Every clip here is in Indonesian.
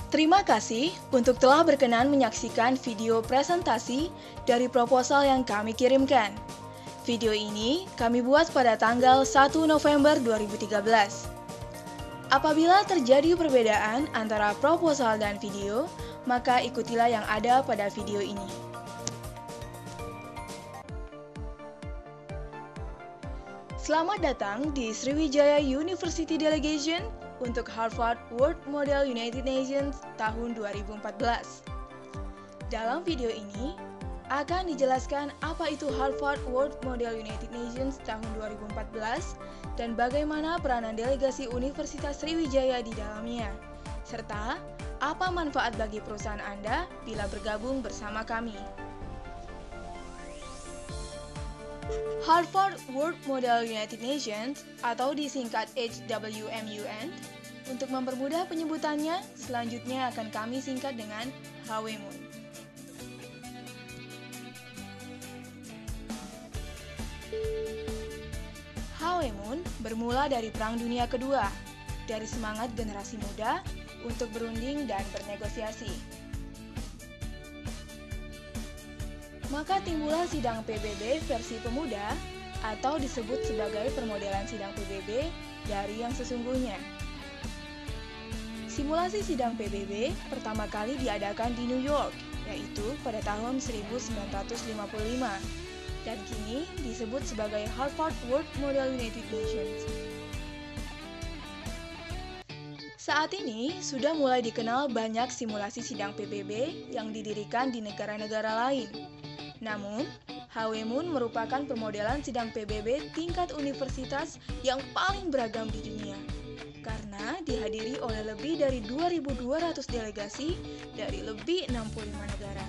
Terima kasih untuk telah berkenan menyaksikan video presentasi dari proposal yang kami kirimkan. Video ini kami buat pada tanggal 1 November 2013. Apabila terjadi perbedaan antara proposal dan video, maka ikutilah yang ada pada video ini. Selamat datang di Sriwijaya University Delegation untuk Harvard World Model United Nations tahun 2014. Dalam video ini, akan dijelaskan apa itu Harvard World Model United Nations tahun 2014 dan bagaimana peranan delegasi Universitas Sriwijaya di dalamnya, serta apa manfaat bagi perusahaan Anda bila bergabung bersama kami. Harvard World Model United Nations atau disingkat HWMUN, untuk mempermudah penyebutannya, selanjutnya akan kami singkat dengan HWMUN. HWMUN bermula dari Perang Dunia Kedua, dari semangat generasi muda untuk berunding dan bernegosiasi. Maka timbullah sidang PBB versi pemuda atau disebut sebagai permodelan sidang PBB dari yang sesungguhnya. Simulasi sidang PBB pertama kali diadakan di New York, yaitu pada tahun 1955, dan kini disebut sebagai Harvard World Model United Nations. Saat ini sudah mulai dikenal banyak simulasi sidang PBB yang didirikan di negara-negara lain. Namun, HWMUN merupakan permodelan sidang PBB tingkat universitas yang paling beragam di dunia, karena dihadiri oleh lebih dari 2.200 delegasi dari lebih 65 negara.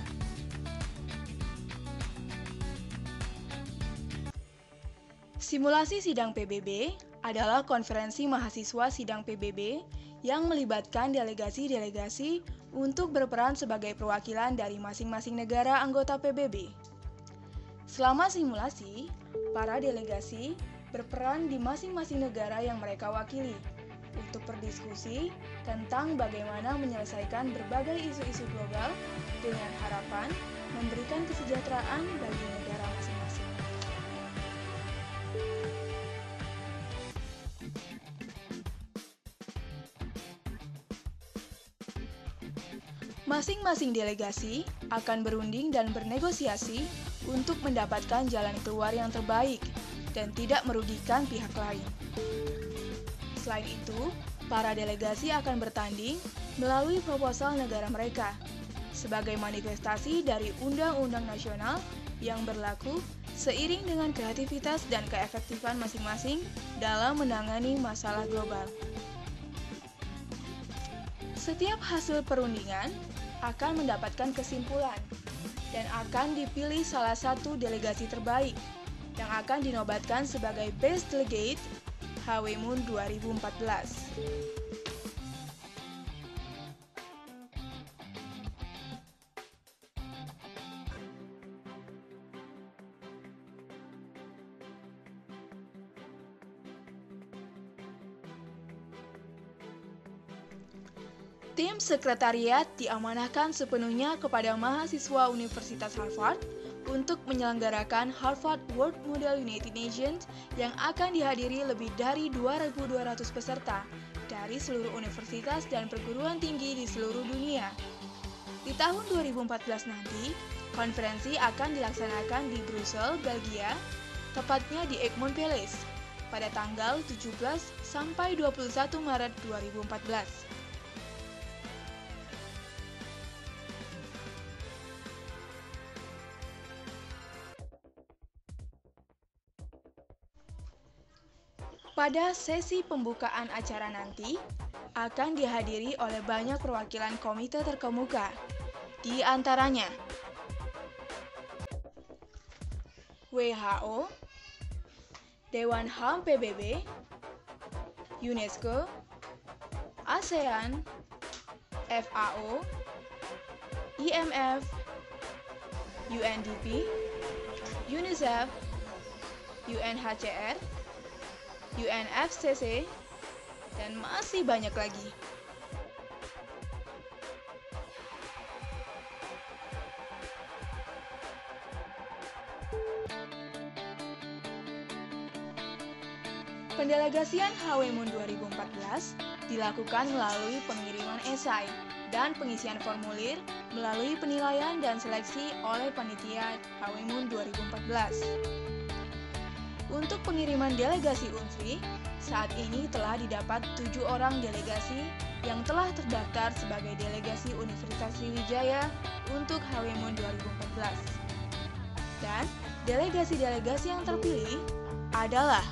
Simulasi sidang PBB adalah konferensi mahasiswa sidang PBB yang melibatkan delegasi-delegasi untuk berperan sebagai perwakilan dari masing-masing negara anggota PBB. Selama simulasi, para delegasi berperan di masing-masing negara yang mereka wakili untuk berdiskusi tentang bagaimana menyelesaikan berbagai isu-isu global dengan harapan memberikan kesejahteraan bagi negara masing-masing. Masing-masing delegasi akan berunding dan bernegosiasi untuk mendapatkan jalan keluar yang terbaik dan tidak merugikan pihak lain. Selain itu, para delegasi akan bertanding melalui proposal negara mereka sebagai manifestasi dari undang-undang nasional yang berlaku seiring dengan kreativitas dan keefektifan masing-masing dalam menangani masalah global. Setiap hasil perundingan akan mendapatkan kesimpulan dan akan dipilih salah satu delegasi terbaik yang akan dinobatkan sebagai Best Delegate HWMUN 2014. Tim sekretariat diamanahkan sepenuhnya kepada mahasiswa Universitas Harvard untuk menyelenggarakan Harvard World Model United Nations yang akan dihadiri lebih dari 2.200 peserta dari seluruh universitas dan perguruan tinggi di seluruh dunia. Di tahun 2014 nanti, konferensi akan dilaksanakan di Brussels, Belgia, tepatnya di Egmont Palace, pada tanggal 17 sampai 21 Maret 2014. Pada sesi pembukaan acara nanti, akan dihadiri oleh banyak perwakilan komite terkemuka, di antaranya WHO, Dewan HAM PBB, UNESCO, ASEAN, FAO, IMF, UNDP, UNICEF, UNHCR, UNFCCC, dan masih banyak lagi. Pendelegasian HW-MUN 2014 dilakukan melalui pengiriman esai dan pengisian formulir melalui penilaian dan seleksi oleh panitia HW-MUN 2014. Untuk pengiriman delegasi UNSRI, saat ini telah didapat 7 orang delegasi yang telah terdaftar sebagai delegasi Universitas Sriwijaya untuk HW-MUN 2014. Dan delegasi-delegasi yang terpilih adalah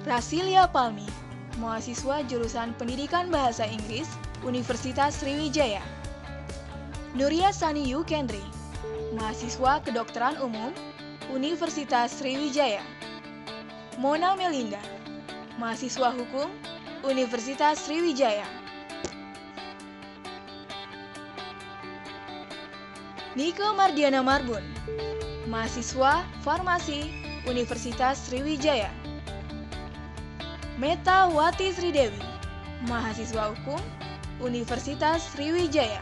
Rasilia Palmi, mahasiswa jurusan Pendidikan Bahasa Inggris, Universitas Sriwijaya. Nuria Sani Yukendri, mahasiswa Kedokteran Umum, Universitas Sriwijaya. Mona Melinda, mahasiswa Hukum, Universitas Sriwijaya. Nike Mardiana Marbun, mahasiswa Farmasi, Universitas Sriwijaya. Meta Wati Sridewi, mahasiswa Hukum, Universitas Sriwijaya.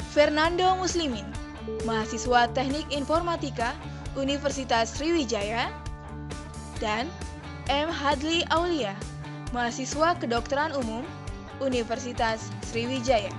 Fernando Muslimin, mahasiswa Teknik Informatika, Universitas Sriwijaya. Dan M. Hadli Aulia, mahasiswa Kedokteran Umum, Universitas Sriwijaya.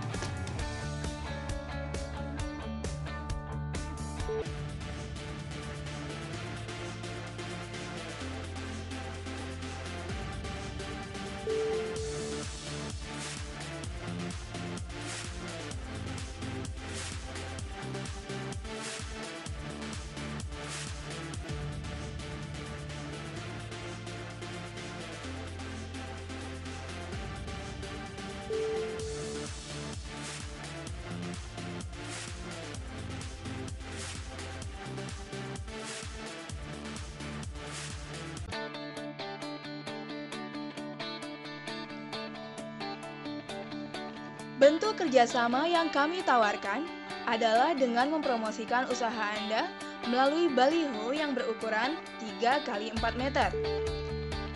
Bentuk kerjasama yang kami tawarkan adalah dengan mempromosikan usaha Anda melalui baliho yang berukuran 3 x 4 meter.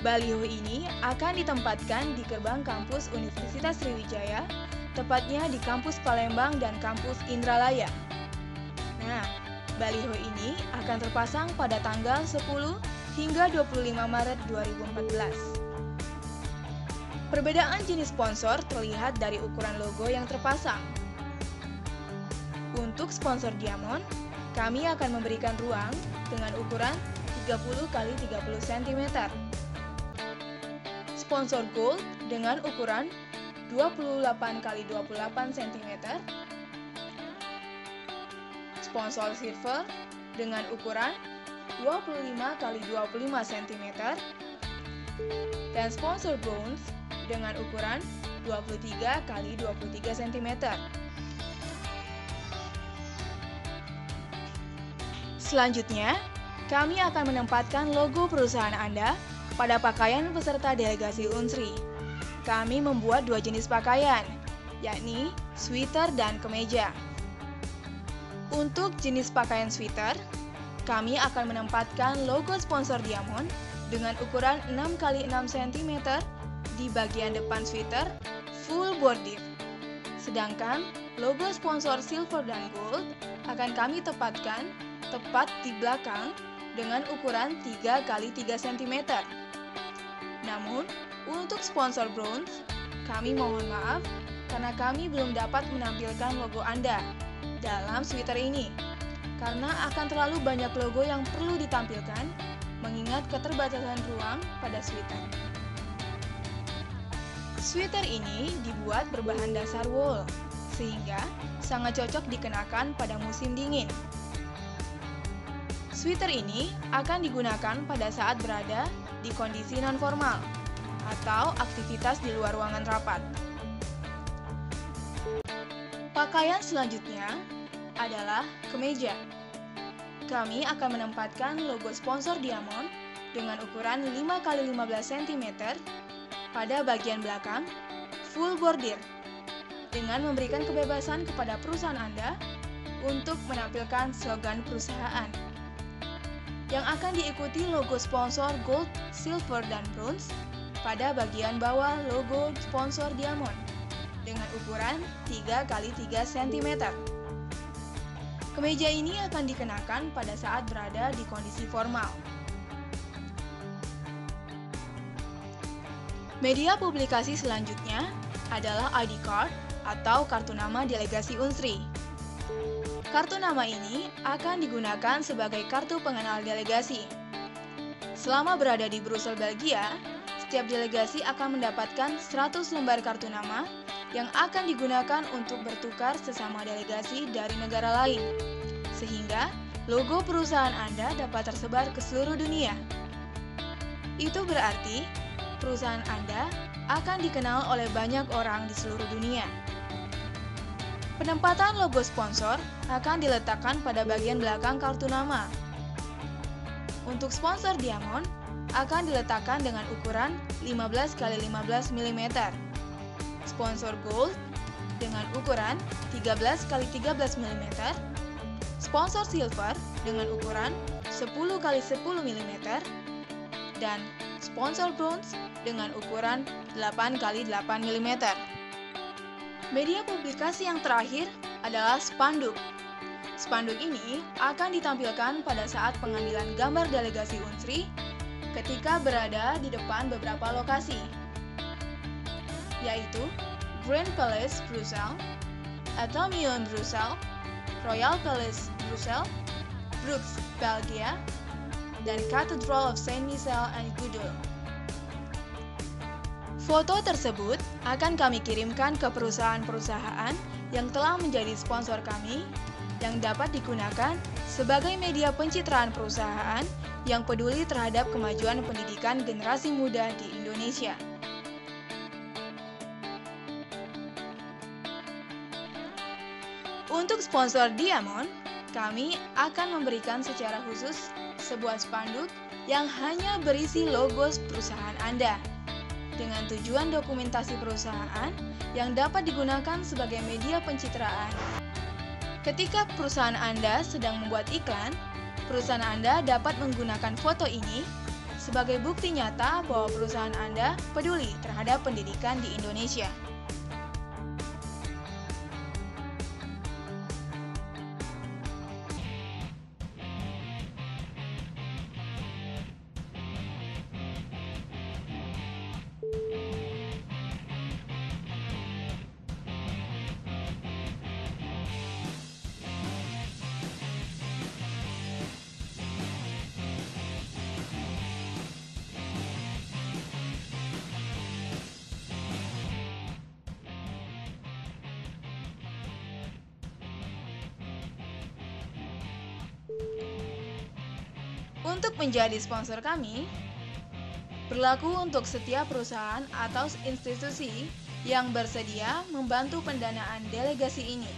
Baliho ini akan ditempatkan di gerbang kampus Universitas Sriwijaya, tepatnya di kampus Palembang dan kampus Indralaya. Nah, baliho ini akan terpasang pada tanggal 10 hingga 25 Maret 2014. Perbedaan jenis sponsor terlihat dari ukuran logo yang terpasang. Untuk sponsor Diamond, kami akan memberikan ruang dengan ukuran 30 x 30 cm. Sponsor Gold dengan ukuran 28 x 28 cm. Sponsor Silver dengan ukuran 25 x 25 cm. Dan sponsor Bronze dengan ukuran 23 x 23 cm. Selanjutnya, kami akan menempatkan logo perusahaan Anda pada pakaian peserta delegasi UNSRI. Kami membuat 2 jenis pakaian, yakni sweater dan kemeja. Untuk jenis pakaian sweater, kami akan menempatkan logo sponsor Diamond dengan ukuran 6 x 6 cm di bagian depan sweater full bordir. Sedangkan logo sponsor Silver dan Gold akan kami tempatkan tepat di belakang dengan ukuran 3 x 3 cm. Namun, untuk sponsor Bronze, kami mohon maaf karena kami belum dapat menampilkan logo Anda dalam sweater ini, karena akan terlalu banyak logo yang perlu ditampilkan mengingat keterbatasan ruang pada sweater. Sweater ini dibuat berbahan dasar wool, sehingga sangat cocok dikenakan pada musim dingin. Sweater ini akan digunakan pada saat berada di kondisi non-formal atau aktivitas di luar ruangan rapat. Pakaian selanjutnya adalah kemeja. Kami akan menempatkan logo sponsor Diamond dengan ukuran 5 x 15 cm pada bagian belakang full bordir, dengan memberikan kebebasan kepada perusahaan Anda untuk menampilkan slogan perusahaan yang akan diikuti logo sponsor Gold, Silver, dan Bronze pada bagian bawah logo sponsor Diamond dengan ukuran 3 x 3 cm. Kemeja ini akan dikenakan pada saat berada di kondisi formal. Media publikasi selanjutnya adalah ID card atau kartu nama delegasi Unsri. Kartu nama ini akan digunakan sebagai kartu pengenal delegasi. Selama berada di Brussel, Belgia, setiap delegasi akan mendapatkan 100 lembar kartu nama yang akan digunakan untuk bertukar sesama delegasi dari negara lain, sehingga logo perusahaan Anda dapat tersebar ke seluruh dunia. Itu berarti perusahaan Anda akan dikenal oleh banyak orang di seluruh dunia. Penempatan logo sponsor akan diletakkan pada bagian belakang kartu nama. Untuk sponsor diamond akan diletakkan dengan ukuran 15 x 15 mm. Sponsor gold dengan ukuran 13 x 13 mm. Sponsor silver dengan ukuran 10 x 10 mm. Dan sponsor bronze dengan ukuran 8 x 8 mm. Media publikasi yang terakhir adalah spanduk. Spanduk ini akan ditampilkan pada saat pengambilan gambar delegasi Unsri ketika berada di depan beberapa lokasi, yaitu Grand Palace Brussels, Atheneum Brussels, Royal Palace Brussels, Bruges, Belgia, dan Cathedral of Saint Michel and Gudule. Foto tersebut akan kami kirimkan ke perusahaan-perusahaan yang telah menjadi sponsor kami yang dapat digunakan sebagai media pencitraan perusahaan yang peduli terhadap kemajuan pendidikan generasi muda di Indonesia. Untuk sponsor Diamond, kami akan memberikan secara khusus sebuah spanduk yang hanya berisi logo perusahaan Anda, dengan tujuan dokumentasi perusahaan yang dapat digunakan sebagai media pencitraan. Ketika perusahaan Anda sedang membuat iklan, perusahaan Anda dapat menggunakan foto ini sebagai bukti nyata bahwa perusahaan Anda peduli terhadap pendidikan di Indonesia. Untuk menjadi sponsor kami, berlaku untuk setiap perusahaan atau institusi yang bersedia membantu pendanaan delegasi ini.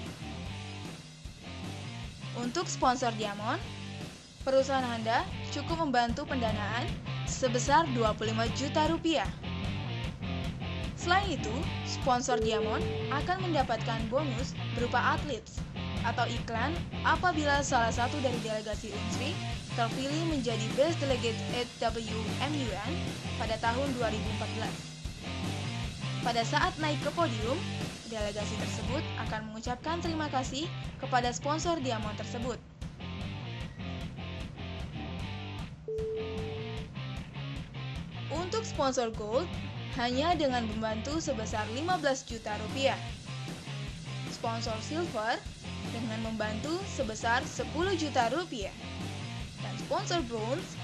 Untuk sponsor Diamond, perusahaan Anda cukup membantu pendanaan sebesar 25 juta rupiah. Selain itu, sponsor Diamond akan mendapatkan bonus berupa athletes atau iklan apabila salah satu dari delegasi Unsri terpilih menjadi Best Delegate at WMUN pada tahun 2014. Pada saat naik ke podium, delegasi tersebut akan mengucapkan terima kasih kepada sponsor Diamond tersebut. Untuk sponsor Gold, hanya dengan membantu sebesar 15 juta rupiah. Sponsor Silver dengan membantu sebesar 10 juta rupiah. Dan sponsor Bronze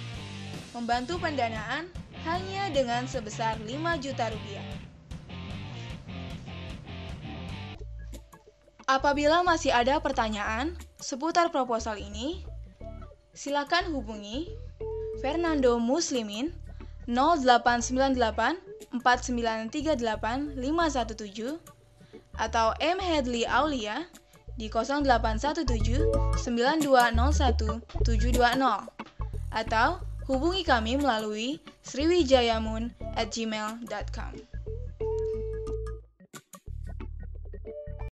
membantu pendanaan hanya dengan sebesar 5 juta rupiah. Apabila masih ada pertanyaan seputar proposal ini, silakan hubungi Fernando Muslimin 0898 4938 517 atau M. Hedley Aulia di 0817 9201 720 atau hubungi kami melalui sriwijayamun@gmail.com.